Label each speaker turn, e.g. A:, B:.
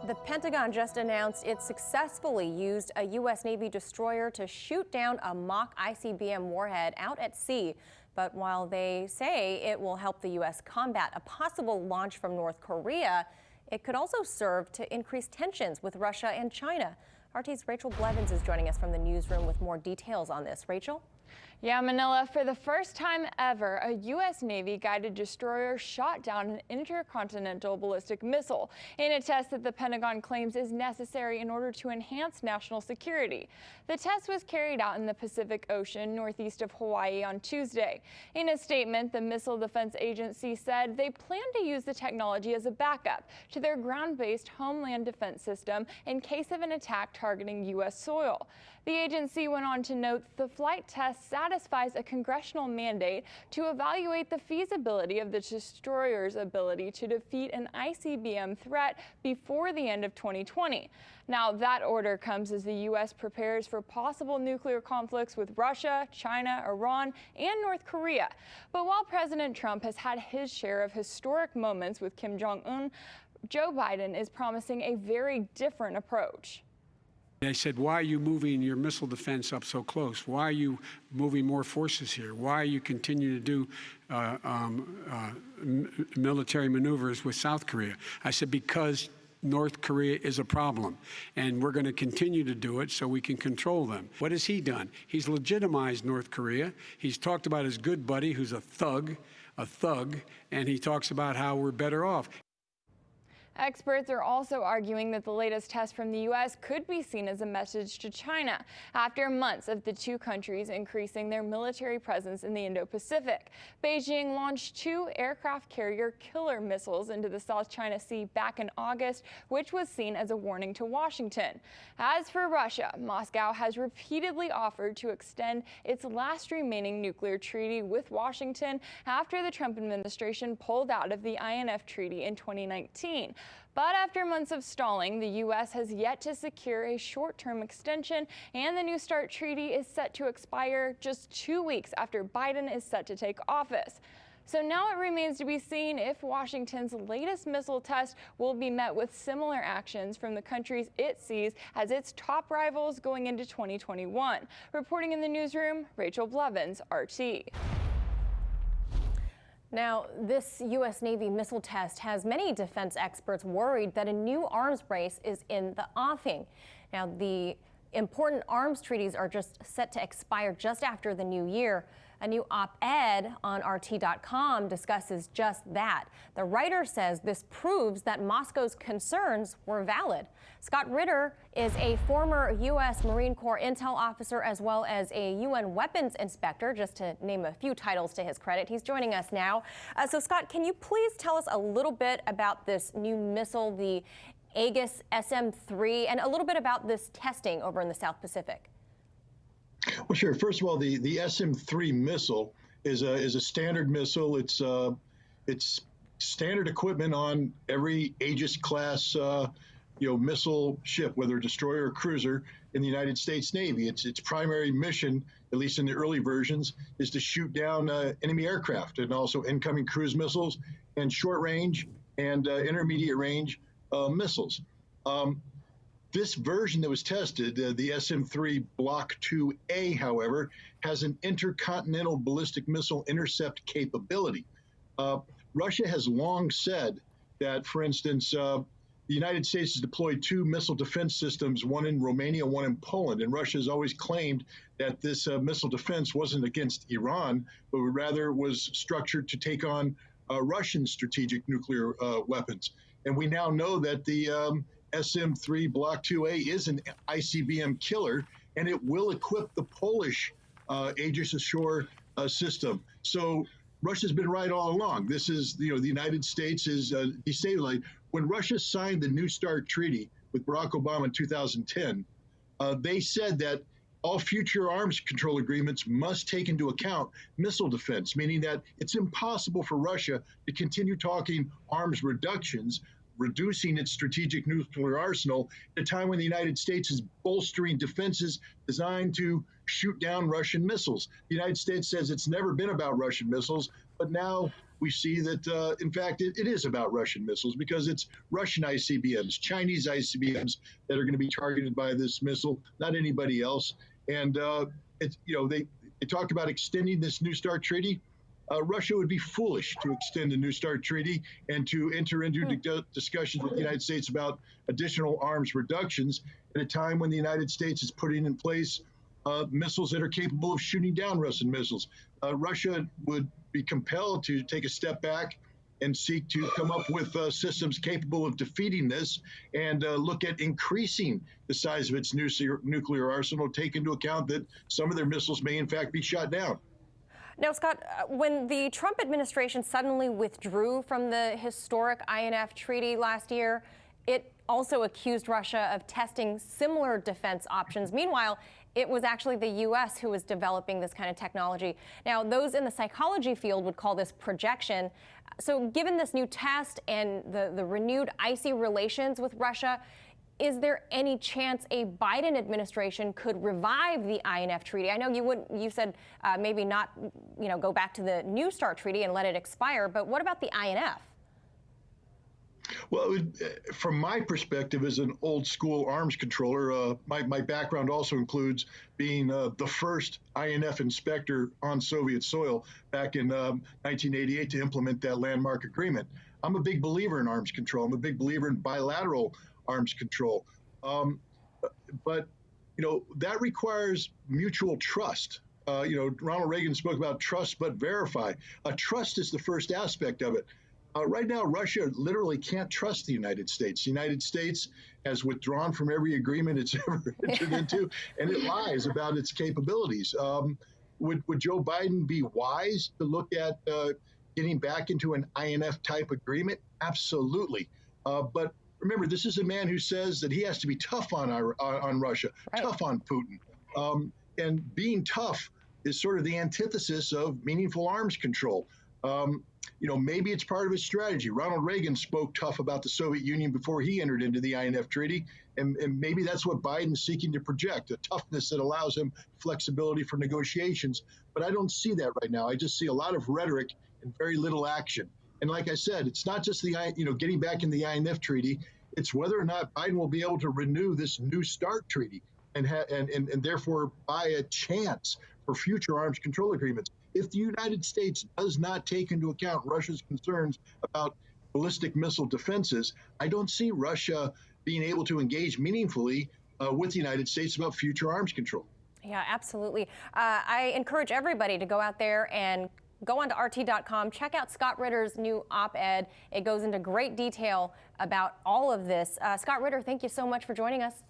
A: The Pentagon just announced it successfully used a U.S. Navy destroyer to shoot down a mock ICBM warhead out at sea. But while they say it will help the U.S. combat a possible launch from North Korea, it could also serve to increase tensions with Russia and China. RT's Rachel Blevins is joining us from the newsroom with more details on this. Rachel?
B: Yeah, Manila, for the first time ever, a U.S. Navy guided destroyer shot down an intercontinental ballistic missile in a test that the Pentagon claims is necessary in order to enhance national security. The test was carried out in the Pacific Ocean northeast of Hawaii on Tuesday. In a statement, the Missile Defense Agency said they plan to use the technology as a backup to their ground-based homeland defense system in case of an attack targeting U.S. soil. The agency went on to note the flight test satisfies a congressional mandate to evaluate the feasibility of the destroyer's ability to defeat an ICBM threat before the end of 2020. Now, that order comes as the U.S. prepares for possible nuclear conflicts with Russia, China, Iran, and North Korea. But while President Trump has had his share of historic moments with Kim Jong-un, Joe Biden is promising a very different approach.
C: They said, why are you moving your missile defense up so close? Why are you moving more forces here? Why are you continuing to do military maneuvers with South Korea? I said, because North Korea is a problem, and we're going to continue to do it so we can control them. What has he done? He's legitimized North Korea. He's talked about his good buddy, who's a thug, and he talks about how we're better off.
B: Experts are also arguing that the latest test from the U.S. could be seen as a message to China after months of the two countries increasing their military presence in the Indo-Pacific. Beijing launched 2 aircraft carrier killer missiles into the South China Sea back in August, which was seen as a warning to Washington. As for Russia, Moscow has repeatedly offered to extend its last remaining nuclear treaty with Washington after the Trump administration pulled out of the INF treaty in 2019. But after months of stalling, the U.S. has yet to secure a short-term extension, and the New START treaty is set to expire just 2 weeks after Biden is set to take office. So now it remains to be seen if Washington's latest missile test will be met with similar actions from the countries it sees as its top rivals going into 2021. Reporting in the newsroom, Rachel Blevins, RT.
A: Now, this U.S. Navy missile test has many defense experts worried that a new arms race is in the offing. Now, the important arms treaties are just set to expire just after the new year. A new op-ed on RT.com discusses just that. The writer says this proves that Moscow's concerns were valid. Scott Ritter is a former U.S. Marine Corps intel officer as well as a UN weapons inspector, just to name a few titles to his credit. He's joining us now. So, Scott, can you please tell us a little bit about this new missile, the Aegis SM-3, and a little bit about this testing over in the South Pacific?
D: Well, sure. First of all, the SM-3 missile is a standard missile. It's standard equipment on every Aegis class missile ship, whether destroyer or cruiser in the United States Navy. Its primary mission, at least in the early versions, is to shoot down enemy aircraft and also incoming cruise missiles and short range and intermediate range missiles. This version that was tested, the SM-3 Block 2A, however, has an intercontinental ballistic missile intercept capability. Russia has long said that, for instance, the United States has deployed 2 missile defense systems, one in Romania, one in Poland, and Russia has always claimed that this missile defense wasn't against Iran, but rather was structured to take on Russian strategic nuclear weapons. And we now know that the SM-3 Block 2A is an ICBM killer, and it will equip the Polish Aegis Ashore system. So Russia's been right all along. This is, the United States is destabilized. When Russia signed the New START treaty with Barack Obama in 2010, they said that all future arms control agreements must take into account missile defense, meaning that it's impossible for Russia to continue talking arms reductions, reducing its strategic nuclear arsenal at a time when the United States is bolstering defenses designed to shoot down Russian missiles. The United States says it's never been about Russian missiles, but now we see that, in fact, it is about Russian missiles because it's Russian ICBMs, Chinese ICBMs that are going to be targeted by this missile, not anybody else. And they talked about extending this New START treaty. Russia would be foolish to extend the New START treaty and to enter into discussions with the United States about additional arms reductions at a time when the United States is putting in place missiles that are capable of shooting down Russian missiles. Russia would be compelled to take a step back and seek to come up with systems capable of defeating this and look at increasing the size of its nuclear arsenal, take into account that some of their missiles may in fact be shot down.
A: Now, Scott, when the Trump administration suddenly withdrew from the historic INF treaty last year, it also accused Russia of testing similar defense options. Meanwhile, it was actually the U.S. who was developing this kind of technology. Now, those in the psychology field would call this projection. So given this new test and the renewed icy relations with Russia, is there any chance a Biden administration could revive the INF treaty? I know you said maybe not, go back to the New START treaty and let it expire, but what about the INF?
D: Well, from my perspective as an old school arms controller, my background also includes being the first INF inspector on Soviet soil back in 1988 to implement that landmark agreement. I'm a big believer in arms control. I'm a big believer in bilateral arms control. But that requires mutual trust. Ronald Reagan spoke about trust but verify. Trust is the first aspect of it. Right now, Russia literally can't trust the United States. The United States has withdrawn from every agreement it's ever entered into, and it lies about its capabilities. Would Joe Biden be wise to look at getting back into an INF-type agreement? Absolutely. But remember, this is a man who says that he has to be tough on Russia, right, tough on Putin. And being tough is sort of the antithesis of meaningful arms control. Maybe it's part of his strategy. Ronald Reagan spoke tough about the Soviet Union before he entered into the INF treaty, and maybe that's what Biden's seeking to project, a toughness that allows him flexibility for negotiations. But I don't see that right now. I just see a lot of rhetoric and very little action. And like I said, it's not just getting back in the INF treaty. It's whether or not Biden will be able to renew this New START treaty and therefore buy a chance for future arms control agreements. If the United States does not take into account Russia's concerns about ballistic missile defenses, I don't see Russia being able to engage meaningfully with the United States about future arms control.
A: Yeah, absolutely. I encourage everybody to go out there and go onto RT.com, check out Scott Ritter's new op-ed. It goes into great detail about all of this. Scott Ritter, thank you so much for joining us.